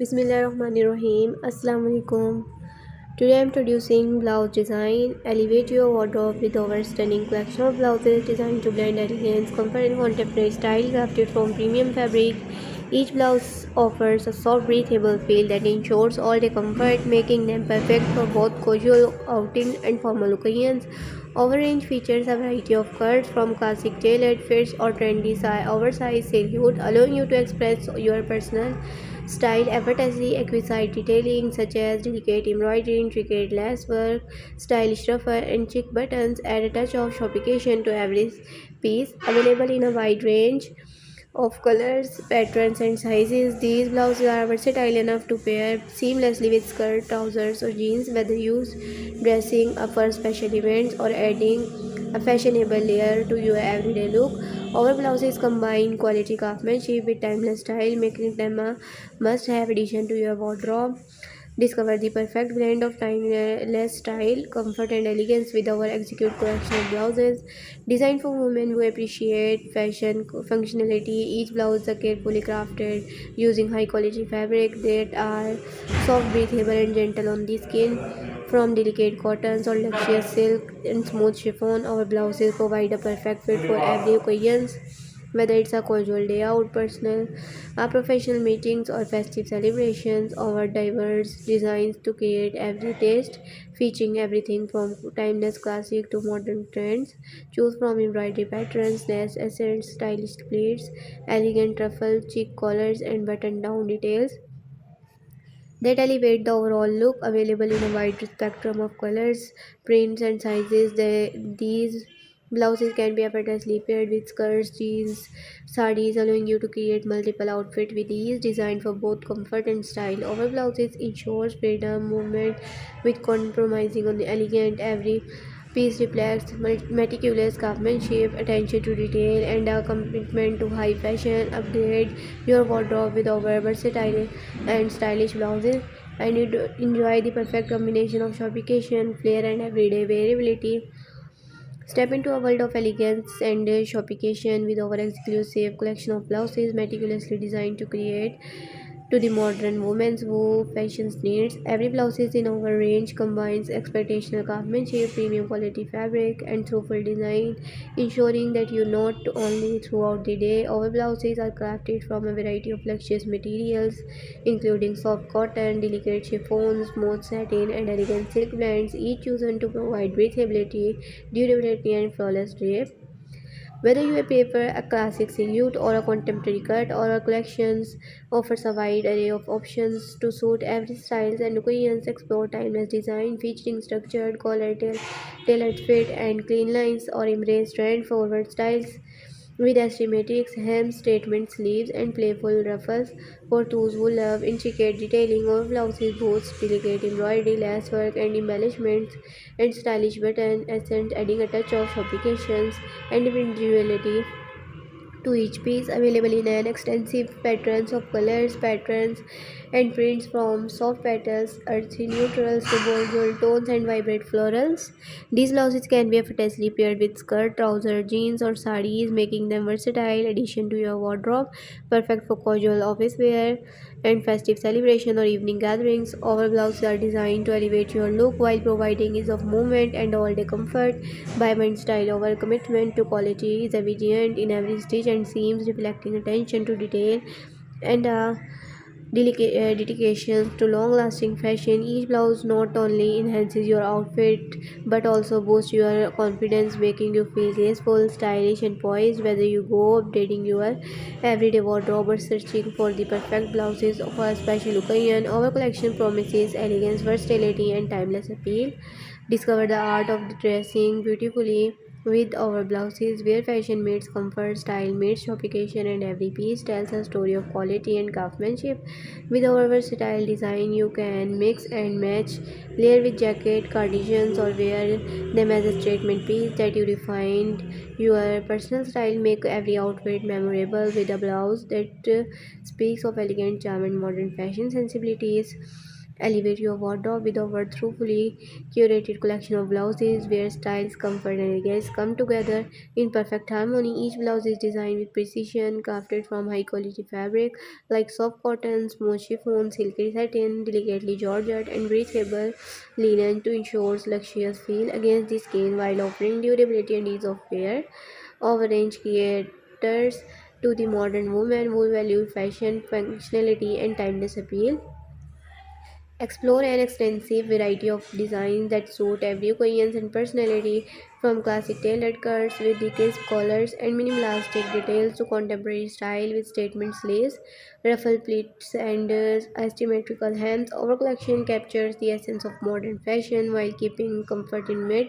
Bismillahirrahmanirrahim. Assalamu alaikum. Today I am introducing blouse design. Elevate your wardrobe with our stunning collection of blouses designed to blend elegance, comfort, and contemporary style, crafted from premium fabric. Each blouse offers a soft, breathable feel that ensures all-day comfort, making them perfect for both casual outing and formal occasions. Our range features a variety of cuts from classic tailored fits or trendy oversized silhouette, allowing you to express your personal style effortlessly. Exquisite detailing such as delicate embroidery, intricate lace work, stylish ruffle, and chic buttons add a touch of sophistication to every piece. Available in a wide range of colors, patterns, and sizes, these blouses are versatile enough to pair seamlessly with skirt, trousers, or jeans, whether used dressing up for special events or adding a fashionable layer to your everyday look. Our blouses combine quality craftsmanship with timeless style, making them a must-have addition to your wardrobe. Discover the perfect blend of timeless style, comfort, and elegance with our execute collection of blouses designed for women who appreciate fashion functionality. Each blouse is carefully crafted using high-quality fabric that are soft, breathable, and gentle on the skin. From delicate cottons or luxurious silk and smooth chiffon, our blouses provide a perfect fit for every occasion, whether it's a casual day out, personal, professional meetings, or festive celebrations. Our diverse designs to create every taste, featuring everything from timeless classic to modern trends. Choose from embroidery patterns, lace accents, stylish pleats, elegant ruffle, cheek collars, and button-down details that elevate the overall look. Available in a wide spectrum of colors, prints, and sizes. These blouses can be effortlessly paired with skirts, jeans, sarees, allowing you to create multiple outfits with ease. Designed for both comfort and style, our blouses ensures freedom movement with compromising on the elegant. Every piece reflects meticulous craftsmanship, attention to detail, and a commitment to high fashion. Upgrade your wardrobe with our versatile and stylish blouses, and you enjoy the perfect combination of sophistication, flair, and everyday wearability. Step into a world of elegance and sophistication with our exclusive collection of blouses meticulously designed to create to the modern woman's who fashion's needs. Every blouse in our range combines expectational craftsmanship, premium quality fabric, and thoughtful design, ensuring that you not only throughout the day. Our blouses are crafted from a variety of luxurious materials, including soft cotton, delicate chiffon, smooth satin, and elegant silk blends, each chosen to provide breathability, durability, and flawless drape. Whether you prefer a classic silhouette or a contemporary cut, or our collections offers a wide array of options to suit every style and occasions. Explore timeless design featuring structured, tailored fit, and clean lines, or embrace trend-forward styles with asymmetric hem, statement sleeves, and playful ruffles. For those who love intricate detailing, our blouses boast delicate embroidery, lace work, and embellishments, and stylish button accents, adding a touch of sophistication and individuality to each piece. Available in an extensive patterns of colors, patterns, and prints from soft petals, earthy neutrals to bold jewel tones and vibrant florals. These blouses can be effortlessly paired with skirt, trouser, jeans, or sarees, making them versatile addition to your wardrobe, perfect for casual office wear and festive celebration or evening gatherings. Our blouses are designed to elevate your look while providing ease of movement and all-day comfort. By mind style, our commitment to quality is evident in every stitch and seams, reflecting attention to detail and dedication to long-lasting fashion. Each blouse not only enhances your outfit but also boosts your confidence, making you feel graceful, stylish, and poised. Whether you go updating your everyday wardrobe or searching for the perfect blouses for a special occasion, our collection promises elegance, versatility, and timeless appeal. Discover the art of dressing beautifully with our blouses, where fashion meets comfort, style meets sophistication, and every piece tells a story of quality and craftsmanship. With our versatile design, you can mix and match, layer with jacket, cardigans, or wear them as a statement piece that you refined your personal style. Make every outfit memorable with a blouse that speaks of elegant charm and modern fashion sensibilities. Elevate your wardrobe with our thoughtfully curated collection of blouses where styles, comfort, and elegance come together in perfect harmony. Each blouse is designed with precision, crafted from high quality fabric like soft cotton, smooth chiffon, silky satin, delicately georgette, and breathable linen to ensure luxurious feel against the skin while offering durability and ease of wear. Our range caters to the modern woman who value fashion, functionality, and timeless appeal. Explore an extensive variety of designs that suit every occasion and personality, from classic tailored cuts with the crisp collars and minimalistic details to contemporary style with statement sleeves, ruffle pleats, and asymmetrical hems. Our collection captures the essence of modern fashion while keeping comfort in mid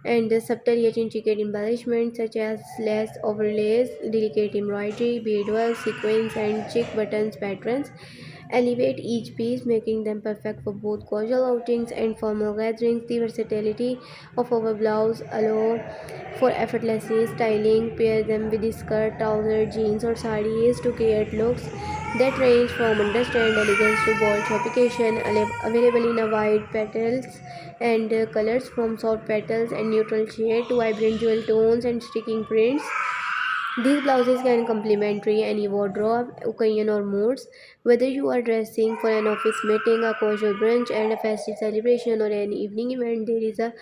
and the subtle yet intricate embellishments such as lace overlays, delicate embroidery, beadwork, sequins, and cheek buttons patterns elevate each piece, making them perfect for both casual outings and formal gatherings. The versatility of our blouse allow for effortlessly styling. Pair them with the skirt, trouser, jeans, or sarees to create looks that range from understated elegance to bold sophistication. Available in a wide petals and colors from soft petals and neutral shade to vibrant jewel tones and sticking prints. These blouses can complement any wardrobe, occasion, or moods. Whether you are dressing for an office meeting, a casual brunch, and a festive celebration, or an evening event, there is a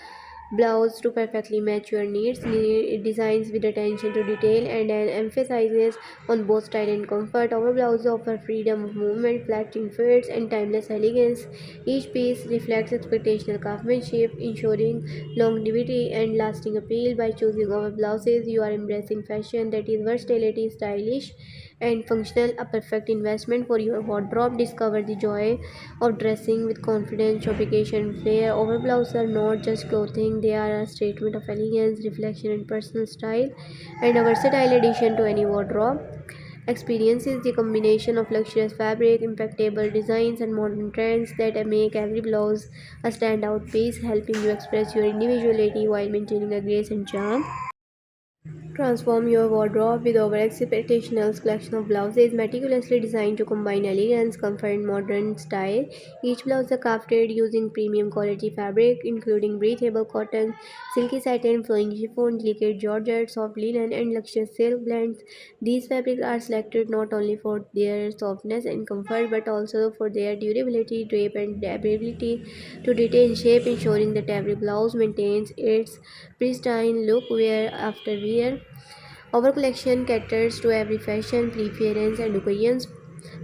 blouse to perfectly match your needs. It designs with attention to detail and an emphasizes on both style and comfort. Our blouses offer freedom of movement, flattering fits, and timeless elegance. Each piece reflects expectational craftsmanship, ensuring longevity and lasting appeal. By choosing our blouses, you are embracing fashion that is versatility, stylish, and functional, a perfect investment for your wardrobe. Discover the joy of dressing with confidence, sophistication, and flair. Our blouses are not just clothing, they are a statement of elegance, reflection, and personal style, and a versatile addition to any wardrobe. Experiences the combination of luxurious fabric, impeccable designs, and modern trends that make every blouse a standout piece, helping you express your individuality while maintaining a grace and charm. Transform your wardrobe with our exceptional collection of blouses meticulously designed to combine elegance, comfort, and modern style. Each blouse is crafted using premium quality fabric, including breathable cotton, silky satin, flowing chiffon, delicate georgette, soft linen, and luxurious silk blends. These fabrics are selected not only for their softness and comfort but also for their durability, drape, and ability to retain shape, ensuring that every blouse maintains its pristine look wear after wear. Our collection caters to every fashion, preference, and occasions,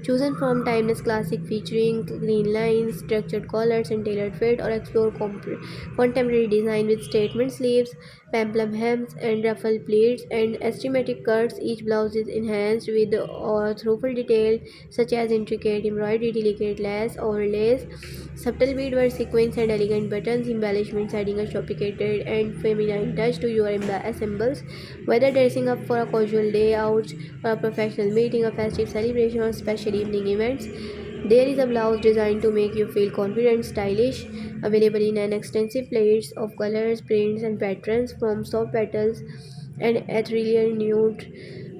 chosen from timeless classic featuring green lines, structured collars, and tailored fit, or explore contemporary design with statement sleeves, peplum hems, and ruffle pleats, and asymmetric cuts. Each blouse is enhanced with thoughtful detail such as intricate embroidery, delicate lace, overlays, subtle beadwork, sequins, and elegant buttons, embellishments adding a sophisticated and feminine touch to your assembles. Whether dressing up for a casual day out, or a professional meeting, a festive celebration, or special evening events, there is a blouse designed to make you feel confident, stylish, available in an extensive palette of colors, prints, and patterns from soft petals and ethereal nude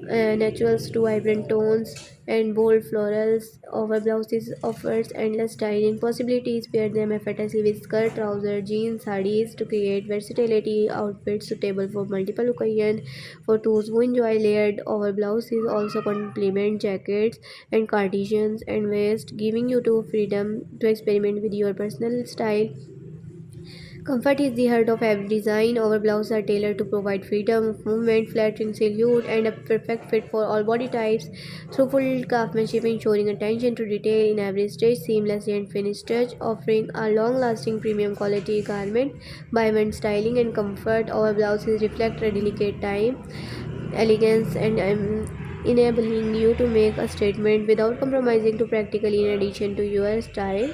naturals to vibrant tones and bold florals. Our blouses offers endless styling possibilities. Pair them effortlessly with skirt, trouser, jeans, sarees to create versatility outfits suitable for multiple occasions. For those who enjoy layered over blouses, also complement jackets and cardigans and vest, giving you to freedom to experiment with your personal style. Comfort is the heart of every design. Our blouses are tailored to provide freedom of movement, flattering silhouette, and a perfect fit for all body types. Through full craftsmanship, ensuring attention to detail in every stitch, seamlessly and finished touch, offering a long-lasting premium quality garment by one styling and comfort. Our blouses reflect a delicate time elegance and enabling you to make a statement without compromising to practically in addition to your style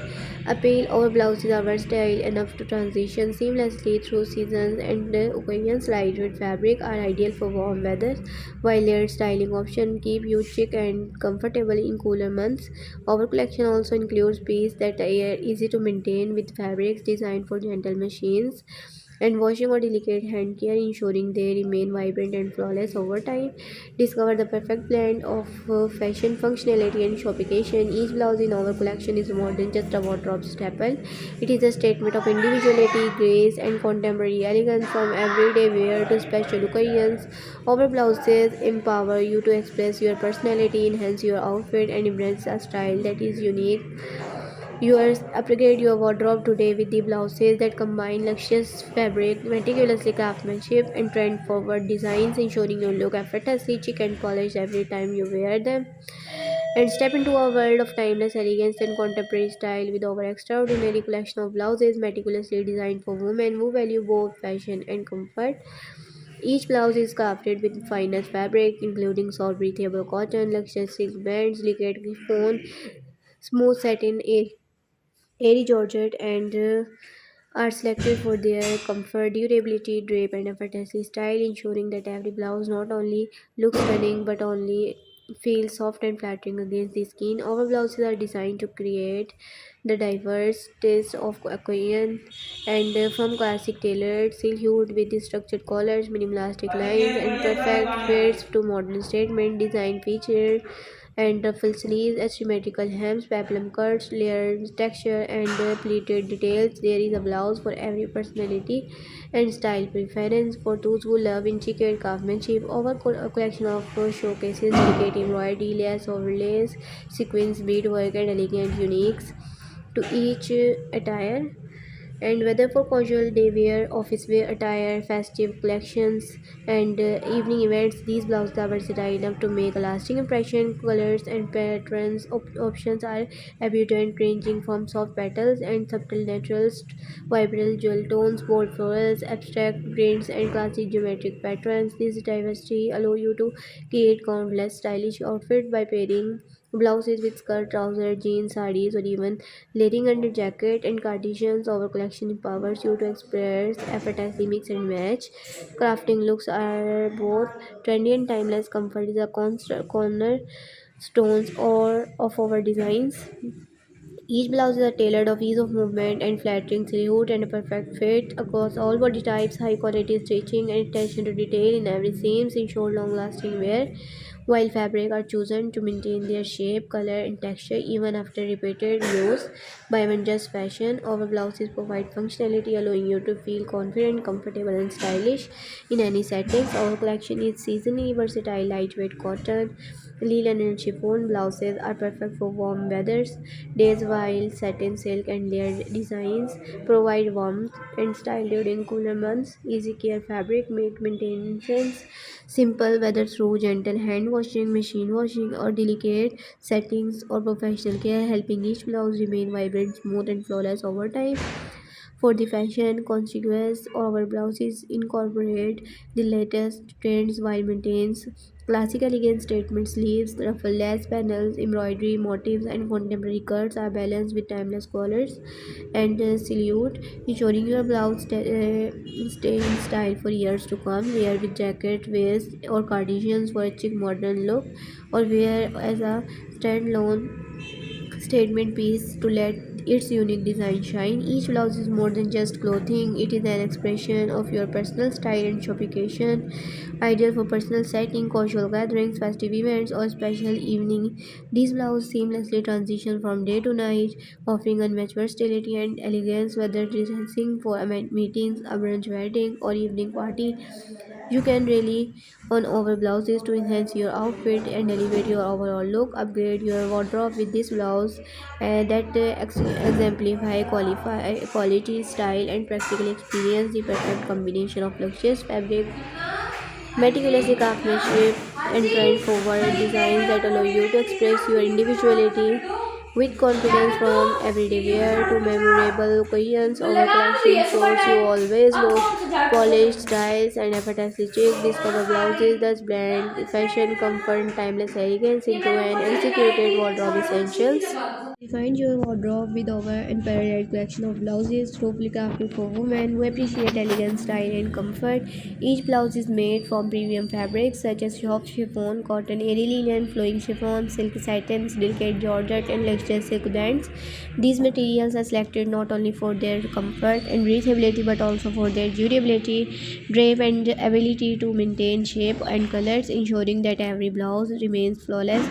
appeal. Our blouses are versatile enough to transition seamlessly through seasons and occasions. Lightweight fabric are ideal for warm weather while layered styling options keep you chic and comfortable in cooler months. Our collection also includes pieces that are easy to maintain with fabrics designed for gentle machines and washing or delicate hand care, ensuring they remain vibrant and flawless over time. Discover the perfect blend of fashion, functionality, and showcation. Each blouse in our collection is more than just a wardrobe staple. It is a statement of individuality, grace, and contemporary elegance. From everyday wear to special occasions, our blouses empower you to express your personality, enhance your outfit, and embrace a style that is unique. Yours upgrade your wardrobe today with the blouses that combine luxurious fabric, meticulously craftsmanship, and trend-forward designs, ensuring you look effortlessly chic and polished every time you wear them. And step into a world of timeless elegance and contemporary style with our extraordinary collection of blouses meticulously designed for women who value both fashion and comfort. Each blouse is crafted with finest fabric, including soft breathable cotton, luxurious silk bands, delicate chiffon, smooth satin, airy georgette, and are selected for their comfort, durability, drape, and effortlessly style, ensuring that every blouse not only looks stunning but only feels soft and flattering against the skin. Our blouses are designed to create the diverse taste of occasion, and from classic tailored silhouette with the structured collars, minimalistic lines, and perfect fits to modern statement design feature and ruffle sleeves, asymmetrical hems, peplum cuts, layered texture, and pleated details. There is a blouse for every personality and style preference. For those who love intricate craftsmanship, our collection of showcases delicate embroidery, lace overlays, sequins, beadwork, and elegant uniques to each attire. And whether for casual day wear, office wear attire, festive collections, and evening events, these blouses are versatile enough to make a lasting impression. Colors and patterns options are abundant, ranging from soft petals and subtle naturals, to vibrant jewel tones, bold florals, abstract prints, and classic geometric patterns. This diversity allow you to create countless stylish outfits by pairing blouses with skirt, trousers, jeans, sarees, or even layering under jacket and cardigans. Our collection empowers you to express effortlessly mix and match. Crafting looks are both trendy and timeless. Comfort is a constant cornerstones or of our designs. Each blouse is tailored of ease of movement and flattering silhouette and a perfect fit across all body types. High quality stitching and attention to detail in every seams ensure long lasting wear. While fabric are chosen to maintain their shape, color, and texture even after repeated use by Avengers Fashion, our blouses provide functionality allowing you to feel confident, comfortable, and stylish in any settings. Our collection is seasonally versatile, lightweight cotton, linen, and chiffon blouses are perfect for warm weathers. Days while satin, silk, and layered designs provide warmth and style during cooler months. Easy care fabric make maintenance simple, whether through gentle hand washing, machine washing, or delicate settings or professional care, helping each blouse remain vibrant, smooth, and flawless over time. For the fashion conscious, our blouses incorporate the latest trends while maintains classic elegant statement sleeves, ruffle-less panels, embroidery motifs, and contemporary cuts are balanced with timeless colors and silhouette, ensuring your blouse stay in style for years to come. Wear with jacket, waist, or cardigans for a chic modern look, or wear as a standalone statement piece to let its unique design shine. Each blouse is more than just clothing, it is an expression of your personal style and sophistication, ideal for personal setting, casual gatherings, festive events, or special evening. These blouses seamlessly transition from day to night, offering unmatched versatility and elegance, whether dressing for a meetings, a brunch wedding, or evening party. You can rely on over blouses to enhance your outfit and elevate your overall look. Upgrade your wardrobe with this blouse that exemplify quality, style, and practical experience. The perfect combination of luxurious fabric, meticulously craftsmanship, and trend-forward designs that allow you to express your individuality with confidence. From everyday wear to memorable occasions, our collection shows you always look polished, styles, and effortlessly chic. Discover blouses that blend fashion, comfort, and timeless elegance into an executed wardrobe essentials. Define your wardrobe with our unparalleled collection of blouses, thoughtfully crafted for women who appreciate elegance, style, and comfort. Each blouse is made from premium fabrics such as soft chiffon, cotton, airy linen, flowing chiffon, silk satins, delicate georgette, and luxurious silk blends. These materials are selected not only for their comfort and breathability but also for their durability, drape, and ability to maintain shape and colors, ensuring that every blouse remains flawless.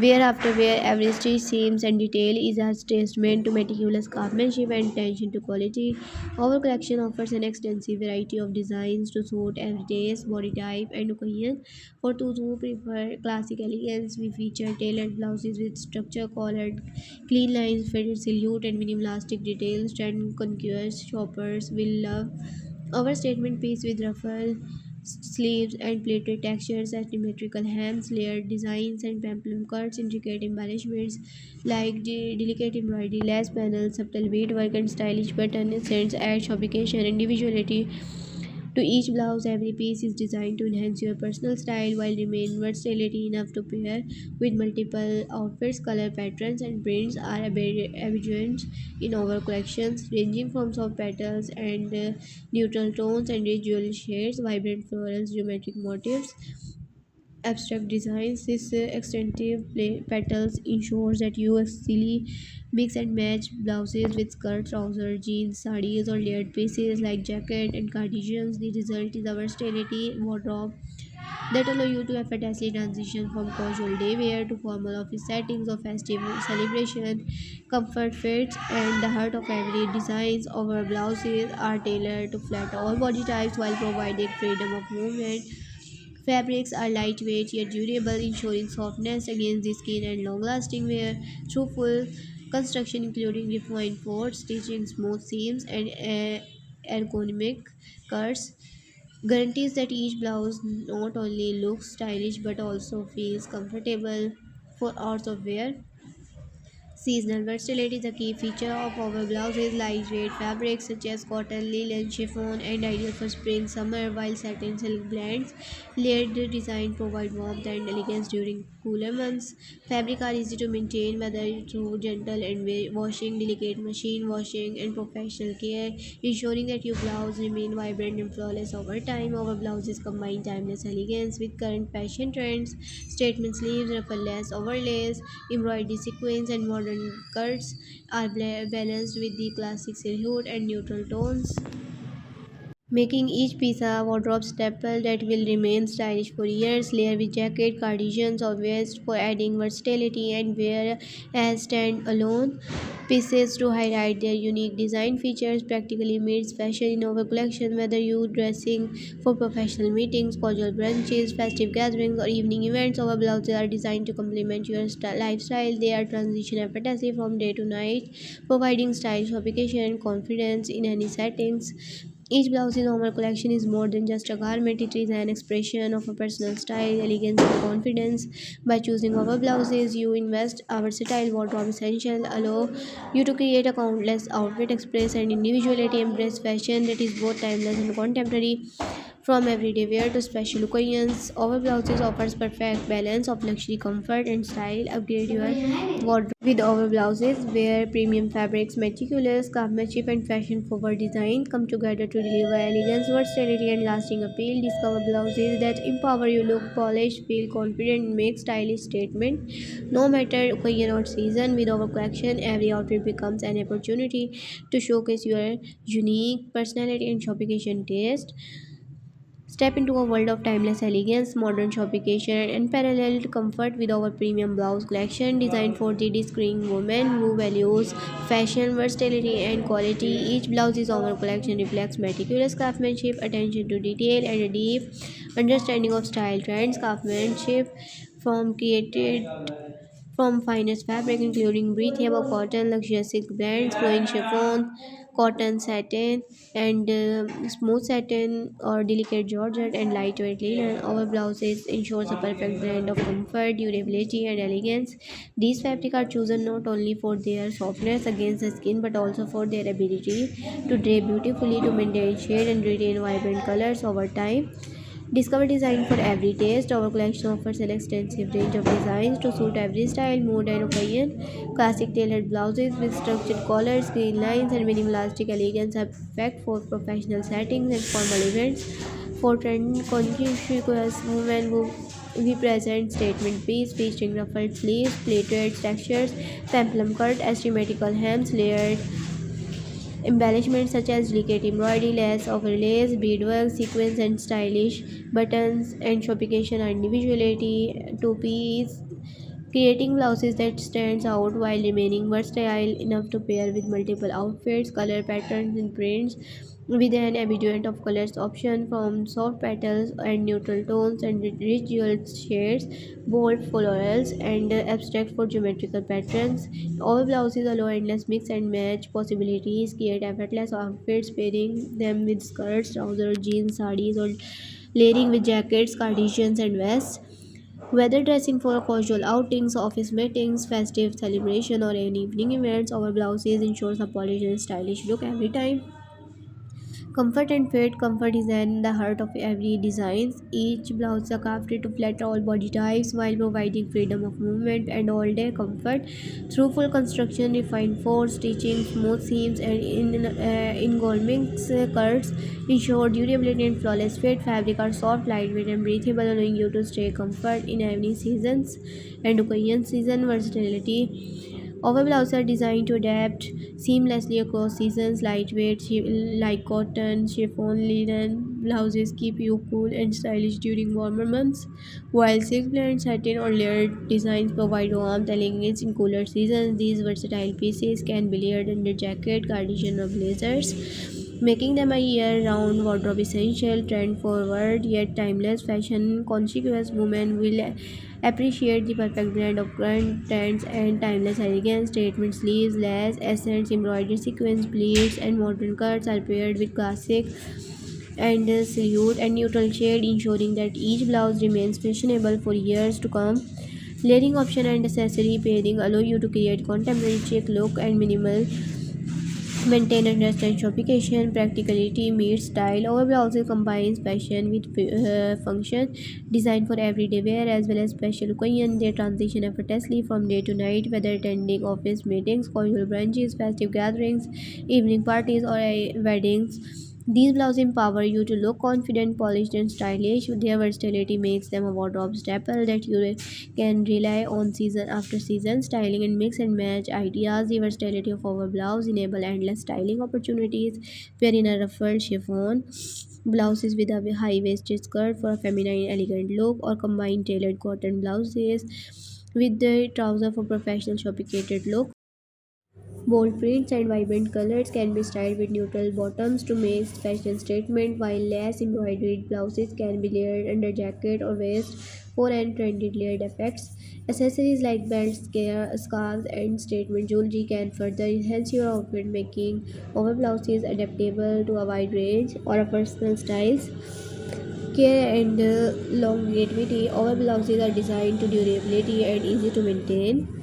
Wear after wear, every stitch, seams, and detail is a testament to meticulous craftsmanship and attention to quality. Our collection offers an extensive variety of designs to suit every taste, body type, and occasion. For those who prefer classic elegance, we feature tailored blouses with structure, collared, clean lines, fitted silhouette, and minimalistic details. Trend conquers shoppers will love our statement piece with ruffle sleeves and pleated textures, asymmetrical hems, layered designs, and peplum cuts, intricate embellishments like delicate embroidery, lace panels, subtle beadwork, and stylish button accents add sophistication and individuality to each blouse. Every piece is designed to enhance your personal style while remaining versatility enough to pair with multiple outfits. Color patterns and prints are abundant in our collections, ranging from soft petals and neutral tones and rich jewel shades, vibrant florals, geometric motifs, abstract designs. This extensive petals ensures that you easily mix and match blouses with skirts, trousers, jeans, sarees, or layered pieces like jacket and cardigans. The result is a versatility wardrobe that allow you to effortlessly transition from casual day wear to formal office settings or festive celebration. Comfort fits and the heart of every designs. Our blouses are tailored to flat all body types while providing freedom of movement. Fabrics are lightweight yet durable, ensuring softness against the skin and long-lasting wear. Through full construction, including refined folds, stitching, smooth seams, and ergonomic cuts, guarantees that each blouse not only looks stylish but also feels comfortable for hours of wear. Seasonal versatility is a key feature of our blouses. Lightweight fabrics such as cotton, linen, chiffon, and ideal for spring, summer, while satin silk blends. Layered design provide warmth and elegance during cooler months. Fabric are easy to maintain whether through gentle and washing, delicate machine washing, and professional care, ensuring that your blouse remain vibrant and flawless over time. Our blouses combine timeless elegance with current fashion trends. Statement sleeves, ruffleless overlays, embroidery sequins, and modern cuts are balanced with the classic silhouette and neutral tones, making each piece a wardrobe staple that will remain stylish for years. Layer with jacket, cardigans, or vest for adding versatility, and wear as stand-alone pieces to highlight their unique design features. Practically meets fashion in our collection. Whether you dressing for professional meetings, casual brunches, festive gatherings, or evening events, our blouses are designed to complement your lifestyle. They are transition effortlessly from day to night, providing stylish sophistication and confidence in any settings. Each blouse in our collection is more than just a garment, it is an expression of a personal style, elegance, and confidence. By choosing our blouses, you invest a versatile wardrobe essential, allow you to create a countless outfit, express and individuality, embrace fashion that is both timeless and contemporary. From everyday wear to special occasions, our blouses offers perfect balance of luxury, comfort, and style. Upgrade your wardrobe with our blouses, where premium fabrics, meticulous craftsmanship, and fashion-forward design come together to deliver elegance, versatility, and lasting appeal. Discover blouses that empower you, look polished, feel confident, and make stylish statement. No matter occasion or season, with our collection, every outfit becomes an opportunity to showcase your unique personality and sophistication taste. Step into a world of timeless elegance, modern sophistication, and unparalleled comfort with our premium blouse collection designed for the discerning woman who values fashion, versatility, and quality. Each blouse in our collection reflects meticulous craftsmanship, attention to detail, and a deep understanding of style trends. Craftsmanship from created from finest fabric including breathable cotton, luxurious silk blends, flowing chiffon, cotton satin, and smooth satin or delicate georgette and lightweight linen. Our blouses ensures a perfect blend of comfort, durability, and elegance. These fabrics are chosen not only for their softness against the skin but also for their ability to drape beautifully, to maintain shade and retain vibrant colors over time. Discover design for every taste. Our collection offers an extensive range of designs to suit every style, mood, and occasion. Classic tailored blouses with structured collars, clean lines, and minimalistic elegance are perfect for professional settings and formal events. For trend conscious women who we present statement piece featuring ruffled sleeves, pleated textures, peplum cut, asymmetrical hems, layered embellishments such as delicate embroidery, lace, overlays, beadwork, sequins, and stylish buttons and showcase our individuality. Two piece creating blouses that stands out while remaining versatile enough to pair with multiple outfits, color patterns, and prints. With an abundance of colors option from soft petals and neutral tones and rich jeweled shades, bold florals, and abstract for geometrical patterns. All blouses allow endless mix and match possibilities, create effortless outfits, pairing them with skirts, trousers, jeans, sarees, or layering with jackets, cardigans, and vests. Whether dressing for casual outings, office meetings, festive celebration, or any evening events, our blouses ensures a polished and stylish look every time. Comfort and fit. Comfort is in the heart of every design. Each blouse is crafted to flatter all body types while providing freedom of movement and all-day comfort. Through full construction, refined force, stitching, smooth seams, and engolming curves ensure durability and flawless fit. Fabric are soft, lightweight, and breathable, allowing you to stay comfort in any seasons and occasion. Season versatility. Our blouses are designed to adapt seamlessly across seasons. Lightweight, like cotton, chiffon, linen blouses keep you cool and stylish during warmer months, while silk blend, satin, or layered designs provide warmth, elegance in cooler seasons. These versatile pieces can be layered under jacket, cardigan, or blazers, making them a year-round wardrobe essential. Trend forward yet timeless fashion conscious women will appreciate the perfect blend of current trends and timeless elegance. Statement sleeves, lace, accents, embroidery sequins, pleats, and modern cuts are paired with classic and silhouette and neutral shade, ensuring that each blouse remains fashionable for years to come. Layering option and accessory pairing allow you to create contemporary chic look and minimal maintain understand shoppification, practicality meets style. Our blouses combines fashion with function, designed for everyday wear as well as special occasion. They transition effortlessly from day to night, whether attending office meetings, casual brunches, festive gatherings, evening parties, or weddings. These blouses empower you to look confident, polished, and stylish. Their versatility makes them a wardrobe staple that you can rely on season after season. Styling and mix and match ideas. The versatility of our blouse enable endless styling opportunities. Wear in a ruffled chiffon blouses with a high-waisted skirt for a feminine elegant look, or combine tailored cotton blouses with the trouser for professional sophisticated look. Bold prints and vibrant colors can be styled with neutral bottoms to make fashion statement, while lace embroidered blouses can be layered under jacket or waist for an trendy layered effects. Accessories like belts, scarves, and statement jewelry can further enhance your outfit, making our blouses adaptable to a wide range or a personal styles. Care and longevity. Our blouses are designed to durability and easy to maintain.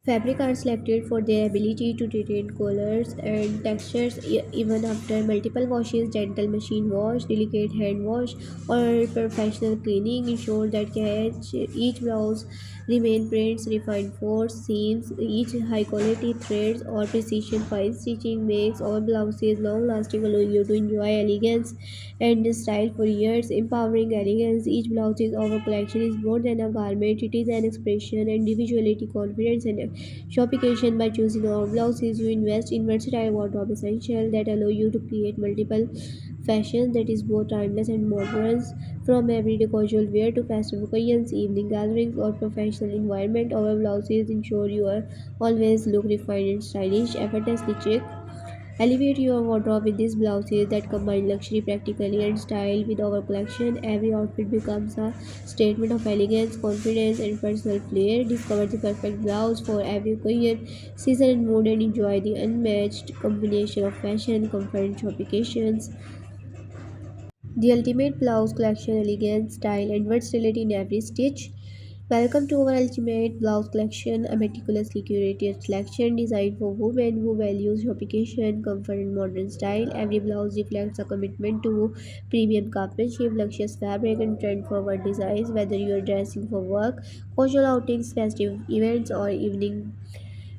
Fabric are selected for their ability to retain colors and textures even after multiple washes. Gentle machine wash, delicate hand wash, or professional cleaning ensure that each blouse remain prints, refined folds, seams, each high quality threads or precision fine stitching makes all blouses long lasting, allowing you to enjoy elegance and style for years. Empowering elegance. Each blouse is our collection is more than a garment, it is an expression and individuality, confidence, and shoppification. By choosing our blouses, you invest in versatile wardrobe essential that allow you to create multiple fashions that is both timeless and modern. From everyday casual wear to festive occasions, evening gatherings, or professional environment, our blouses ensure you are always look refined and stylish, effortlessly chic. Elevate your wardrobe with these blouses that combine luxury, practicality, and style. With our collection, every outfit becomes a statement of elegance, confidence, and personal flair. Discover the perfect blouse for every occasion, season, and mood, and enjoy the unmatched combination of fashion, comfort, and shoppifications. The ultimate blouse collection, elegance, style, and versatility in every stitch. Welcome to our ultimate blouse collection, a meticulously curated selection designed for women who value sophistication, comfort, and modern style. Every blouse reflects a commitment to premium craftsmanship, luxurious fabric, and trend-forward designs. Whether you are dressing for work, casual outings, festive events, or evening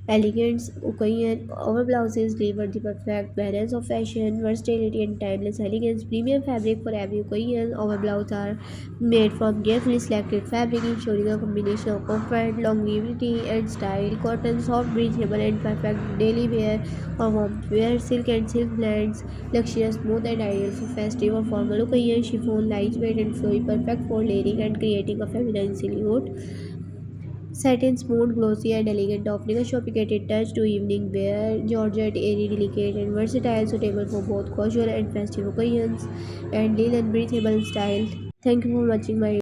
elegance occasion, our blouses deliver the perfect balance of fashion, versatility, and timeless elegance. Premium fabric for every occasion. Our blouses are made from carefully selected fabric, ensuring a combination of comfort, longevity, and style. Cotton, soft, breathable, and perfect daily wear or warm wear. Silk and silk blends, luxurious, smooth, and ideal for festive or formal occasions. Chiffon, lightweight and flowy, perfect for layering and creating a feminine silhouette. Satin smooth, glossy, and elegant, offering a sophisticated touch to evening wear. Georgette, airy, delicate, and versatile, suitable for both casual and festive occasions. And linen, breathable style. Thank you for watching my